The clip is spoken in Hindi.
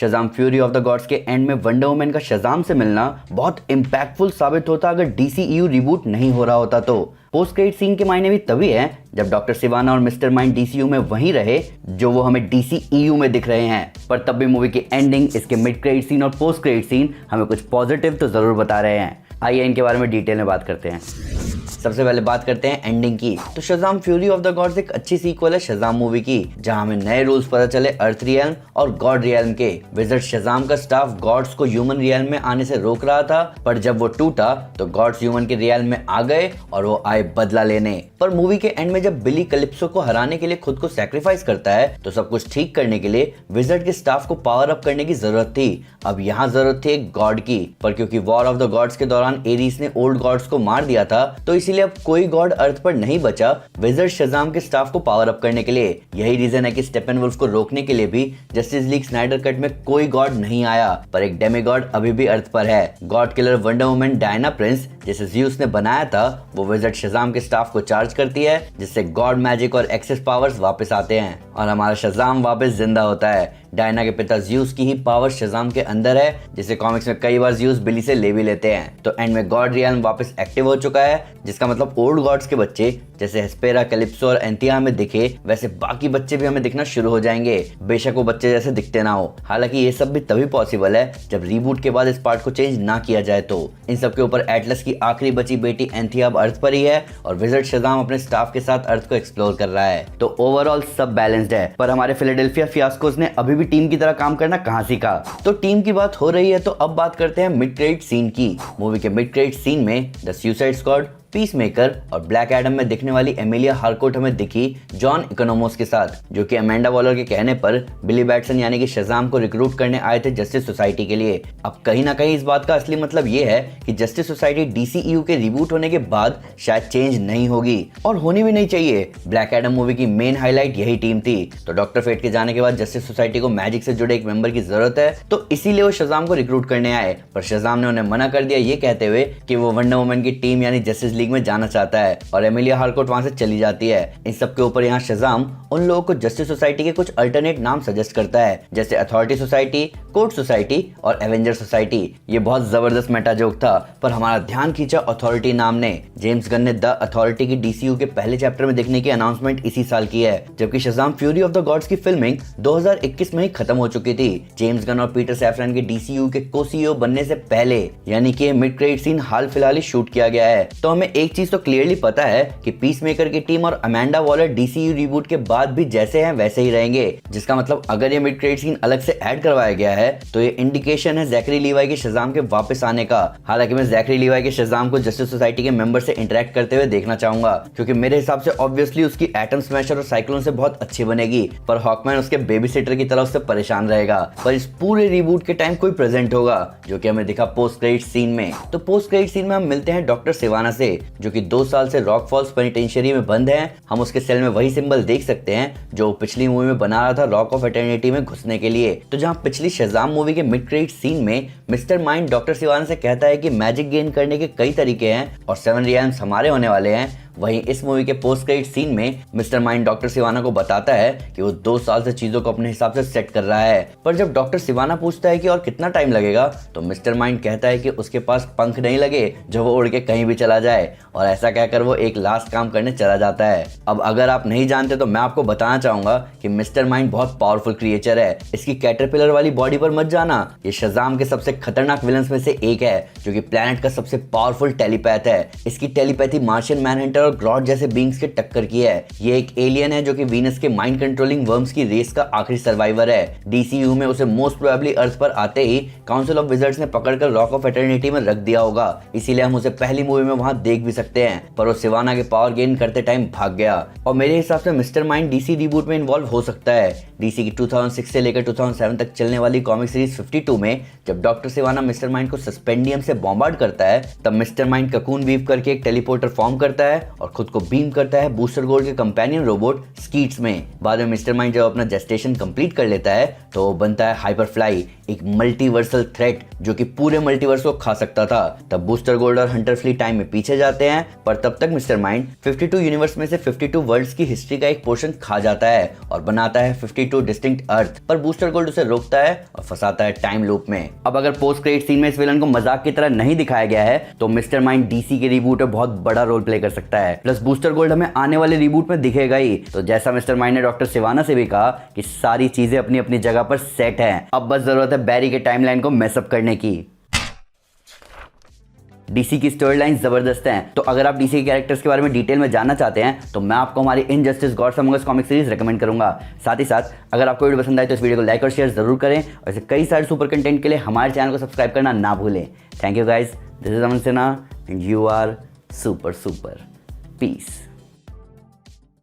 Shazam fury of the gods के एंड में वंडर वुमन का शज़ाम से मिलना बहुत इम्पैक्टफुल साबित होता अगर डीसीईयू रिबूट नहीं हो रहा होता तो। पोस्ट क्रेडिट सीन के मायने भी तभी है जब डॉक्टर सिवाना और मिस्टर माइंड डीसीयू में वहीं रहे जो वो हमें डीसीईयू में दिख रहे हैं, पर तब भी मूवी की एंडिंग, इसके मिड क्रेडिट सीन और पोस्ट क्रेडिट सीन हमें कुछ पॉजिटिव तो जरूर बता रहे हैं। आइए इनके बारे में डिटेल में बात करते हैं। सबसे पहले बात करते हैं एंडिंग की। तो Shazam fury of the gods एक अच्छी सीक्वल है शज़ाम मूवी की, जहां हमें नए रूल्स पता चले अर्थ रियल्म और गॉड रियल्म के। विज़र्ड शज़ाम का स्टाफ गॉड्स को ह्यूमन रियल्म में आने से रोक रहा था, पर जब वो टूटा तो गॉड्स ह्यूमन के रियल्म में आ गए और वो आए बदला लेने। पर मूवी के एंड में जब बिली कैलिप्सो को हराने के लिए खुद को सैक्रिफाइस करता है तो सब कुछ ठीक करने के लिए विज़र्ड के स्टाफ को पावर अप करने की जरूरत थी। अब यहाँ जरूरत थी एक गॉड की, पर क्योंकि वॉर ऑफ द गॉड्स के दौरान एरिस ने ओल्ड गॉड्स को मार दिया था तो इसीलिए अब कोई गॉड अर्थ पर नहीं बचा विज़र्ड शज़ाम के स्टाफ को पावर अप करने के लिए। यही रीजन है कि स्टेपनवुल्फ को रोकने के लिए भी जस्टिस लीग स्नाइडर कट में कोई गॉड नहीं आया, पर एक डेमीगॉड अभी भी अर्थ पर है। God killer wonder woman Diana Prince जिसे ज़्यूस ने बनाया था वो विज़र्ड शज़ाम के स्टाफ को चार्ज करती है, जिससे गॉड मैजिक और एक्सेस पावर्स वापस आते हैं और हमारा शज़ाम वापस जिंदा होता है। डायना के पिता ज़्यूस की ही पावर शज़ाम के अंदर है, जिसे कॉमिक्स में कई बार ज़्यूस बिली से ले भी लेते हैं। तो एंड में गॉड रियल्म वापस एक्टिव हो चुका है, जिसका मतलब ओल्ड गॉड्स के बच्चे जैसे हेस्पेरा, कैलिप्सो और एंथिया हमें दिखे वैसे बाकी बच्चे भी हमें दिखना शुरू हो जाएंगे, बेशक वो बच्चे जैसे दिखते ना हो। हालांकि ये सब भी तभी पॉसिबल है जब रीबूट के बाद इस पार्ट को चेंज ना किया जाए। तो इन सब के ऊपर एटलस की आखिरी बची बेटी एंथिया अब अर्थ पर ही है और विज़र्ड शज़ाम अपने स्टाफ के साथ अर्थ को एक्सप्लोर कर रहा है। तो ओवरऑल सब बैलेंस्ड है, पर हमारे फिलाडेल्फिया फियास्कोस ने अभी भी टीम की तरह काम करना कहां सीखा। तो टीम की बात हो रही है तो अब बात करते हैं मिड क्रेडिट सीन की। मूवी के मिड क्रेडिट सीन में the suicide squad, peace maker और ब्लैक एडम में दिखने वाली एमिलिया हार्कोट हमें दिखी जॉन इकोनोमोस के साथ, जो कि अमेंडा वॉलर के कहने पर बिली बैटसन यानी कि शज़ाम को रिक्रूट करने आए थे जस्टिस सोसाइटी के लिए। अब कहीं ना कहीं इस बात का असली मतलब ये है कि जस्टिस सोसाइटी डीसीईयू के रिबूट होने के बाद शायद चेंज नहीं होगी और होनी भी नहीं चाहिए। ब्लैक एडम मूवी की मेन हाईलाइट यही टीम थी, तो डॉक्टर फेट के जाने के बाद जस्टिस सोसाइटी को मैजिक से जुड़े एक मेंबर की जरूरत है, तो इसीलिए वो शज़ाम को रिक्रूट करने आए। पर शज़ाम ने उन्हें मना कर दिया ये कहते हुए कि वो वंडर वुमन की टीम यानी जस्टिस लीग में जाना चाहता है और एमिलिया हार्कोट वहां से चली जाती है। इन सब के ऊपर यहाँ शज़ाम उन लोगों को जस्टिस सोसाइटी के कुछ अल्टरनेट नाम सजेस्ट करता है, जैसे अथॉरिटी सोसाइटी, कोर्ट सोसाइटी और एवेंजर सोसाइटी। ये बहुत जबरदस्त मेटा जोक था, पर हमारा ध्यान खींचा अथॉरिटी नाम ने। जेम्स गन ने द अथॉरिटी की डीसीयू के पहले चैप्टर में देखने की अनाउंसमेंट इसी साल की है, जबकि Shazam fury of the gods की फिल्मिंग 2021 में ही खत्म हो चुकी थी, जेम्स गन और पीटर सैफरन के डीसीयू के को-सीईओ बनने से पहले, यानी कि मिड क्रेडिट सीन हाल फिलहाल ही शूट किया गया है। तो हमें एक चीज तो क्लियरली पता है कि पीस मेकर की टीम और अमेंडा वॉलर डीसीयू रिबूट के बाद भी जैसे हैं वैसे ही रहेंगे, जिसका मतलब अगर ये मिड क्रेडिट सीन अलग से ऐड करवाया गया है तो ये इंडिकेशन है ज़ैकरी लीवाई के शज़ाम के वापस आने का। हालांकि मैं ज़ैकरी लीवाई के शज़ाम को जस्टिस सोसाइटी के मेंबर से इंटरेक्ट करते हुए देखना चाहूंगा, क्योंकि मेरे हिसाब से ऑब्वियसली उसकी एटम स्मैशर और साइक्लोन से बहुत अच्छी बनेगी, पर हॉकमैन उसके बेबी सिटर की तरह उससे परेशान रहेगा। पर इस पूरे रिबूट के टाइम कोई प्रेजेंट होगा, जो कि हमें दिखा पोस्ट क्रेडिट सीन में। तो पोस्ट क्रेडिट सीन में हम मिलते हैं डॉक्टर सिवाना से, जो कि 2 साल से रॉक फॉल्स पेनिटेंशियरी में बंद है। हम उसके सेल में वही सिंबल देख सकते हैं जो पिछली मूवी में बना रहा था रॉक ऑफ एटर्निटी में घुसने के लिए। तो जहां पिछली शज़ाम मूवी के मिड क्रेडिट सीन में मिस्टर माइंड डॉक्टर सिवाना से कहता है कि मैजिक गेन करने के कई तरीके हैं और 7 रियल्म्स हमारे होने वाले हैं, वहीं इस मूवी के पोस्ट क्रेडिट सीन में मिस्टर माइंड डॉक्टर सिवाना को बताता है कि वो 2 साल से चीजों को अपने हिसाब से सेट कर रहा है। पर जब डॉक्टर सिवाना पूछता है कि और कितना टाइम लगेगा, तो मिस्टर माइंड कहता है कि उसके पास पंख नहीं लगे जो वो उड़ के कहीं भी चला जाए, और ऐसा कहकर वो एक लास्ट काम करने चला जाता है। अब अगर आप नहीं जानते तो मैं आपको बताना चाहूंगा कि मिस्टर माइंड बहुत पावरफुल क्रिएचर है। इसकी कैटरपिलर वाली बॉडी पर मत जाना, ये शज़ाम के सबसे खतरनाक विलन्स में से एक है, जो कि प्लेनेट का सबसे पावरफुल टेलीपैथ है। इसकी टेलीपैथी मार्शियन मैनहंटर और ग्रॉड जैसे बींग्स के टक्कर की है। ये एक एलियन है जो कि वीनस के माइंड कंट्रोलिंग वर्म्स की रेस का आखिरी सर्वाइवर है। डीसीयू में उसे मोस्ट प्रोबेबली अर्थ पर आते ही काउंसिल ऑफ विजर्ड्स ने पकड़कर रॉक ऑफ एटर्निटी में रख दिया होगा, इसीलिए हम उसे पहली मूवी में वहां देख भी सकते हैं। पर वो सिवाना के पावर गेन करते टाइम भाग गया, और मेरे हिसाब से मिस्टर माइंड डीसी रिबूट में इन्वॉल्व हो सकता है। डीसी की 2006 से लेकर 2007 तक चलने वाली कॉमिक सीरीज 52 में जब डॉक्टर सिवाना मिस्टर माइंड को सस्पेंडियम से बॉम्बार्ड करता है, तब मिस्टर माइंड ककून वीव करके एक टेलीपोर्टर फॉर्म करता है और खुद को बीम करता है बूस्टर गोल्ड के कंपेनियन रोबोट स्कीट्स में। बाद में मिस्टर माइंड जब अपना जेस्टेशन कंप्लीट कर लेता है तो वो बनता है हाइपरफ्लाई, एक मल्टीवर्सल थ्रेट जो कि पूरे मल्टीवर्स को खा सकता था। तब बूस्टर गोल्ड और हंटर फ्ली टाइम में पीछे जाते हैं, पर तब तक मिस्टर माइंड 52 यूनिवर्स में से 52 वर्ल्ड्स की हिस्ट्री का एक पोर्शन खा जाता है और बनाता है 52 डिस्टिंक्ट अर्थ। पर बूस्टर गोल्ड उसे रोकता है और फंसाता है टाइम लूप में। अब अगर पोस्ट क्रेडिट सीन में इस विलन को मजाक की तरह नहीं दिखाया गया है तो मिस्टर माइंड डीसी के रिबूट में बहुत बड़ा रोल प्ले कर सकता है। प्लस बूस्टर गोल्ड हमें आने वाले रिबूट में दिखेगा ही। तो जैसा मिस्टर माइंड ने डॉक्टर सिवाना से भी कहा कि सारी चीजें अपनी अपनी जगह पर सेट हैं, अब बस जरूरत है बैरी के टाइमलाइन को मैसअप करने की। डीसी की स्टोरी लाइन जबरदस्त हैं, तो अगर आप डीसी के कैरेक्टर्स के बारे में डिटेल में जानना चाहते हैं तो मैं आपको हमारी इनजस्टिस गॉड्स अमंग अस कॉमिक सीरीज रेकमेंड करूंगा। साथ ही साथ अगर आपको वीडियो पसंद आए तो इस वीडियो को लाइक और शेयर जरूर करें और ऐसे कई सारे सुपर कंटेंट के लिए हमारे चैनल को सब्सक्राइब करना ना भूलें। Thank you guys, this is Aman Sinha and you are super. Piece.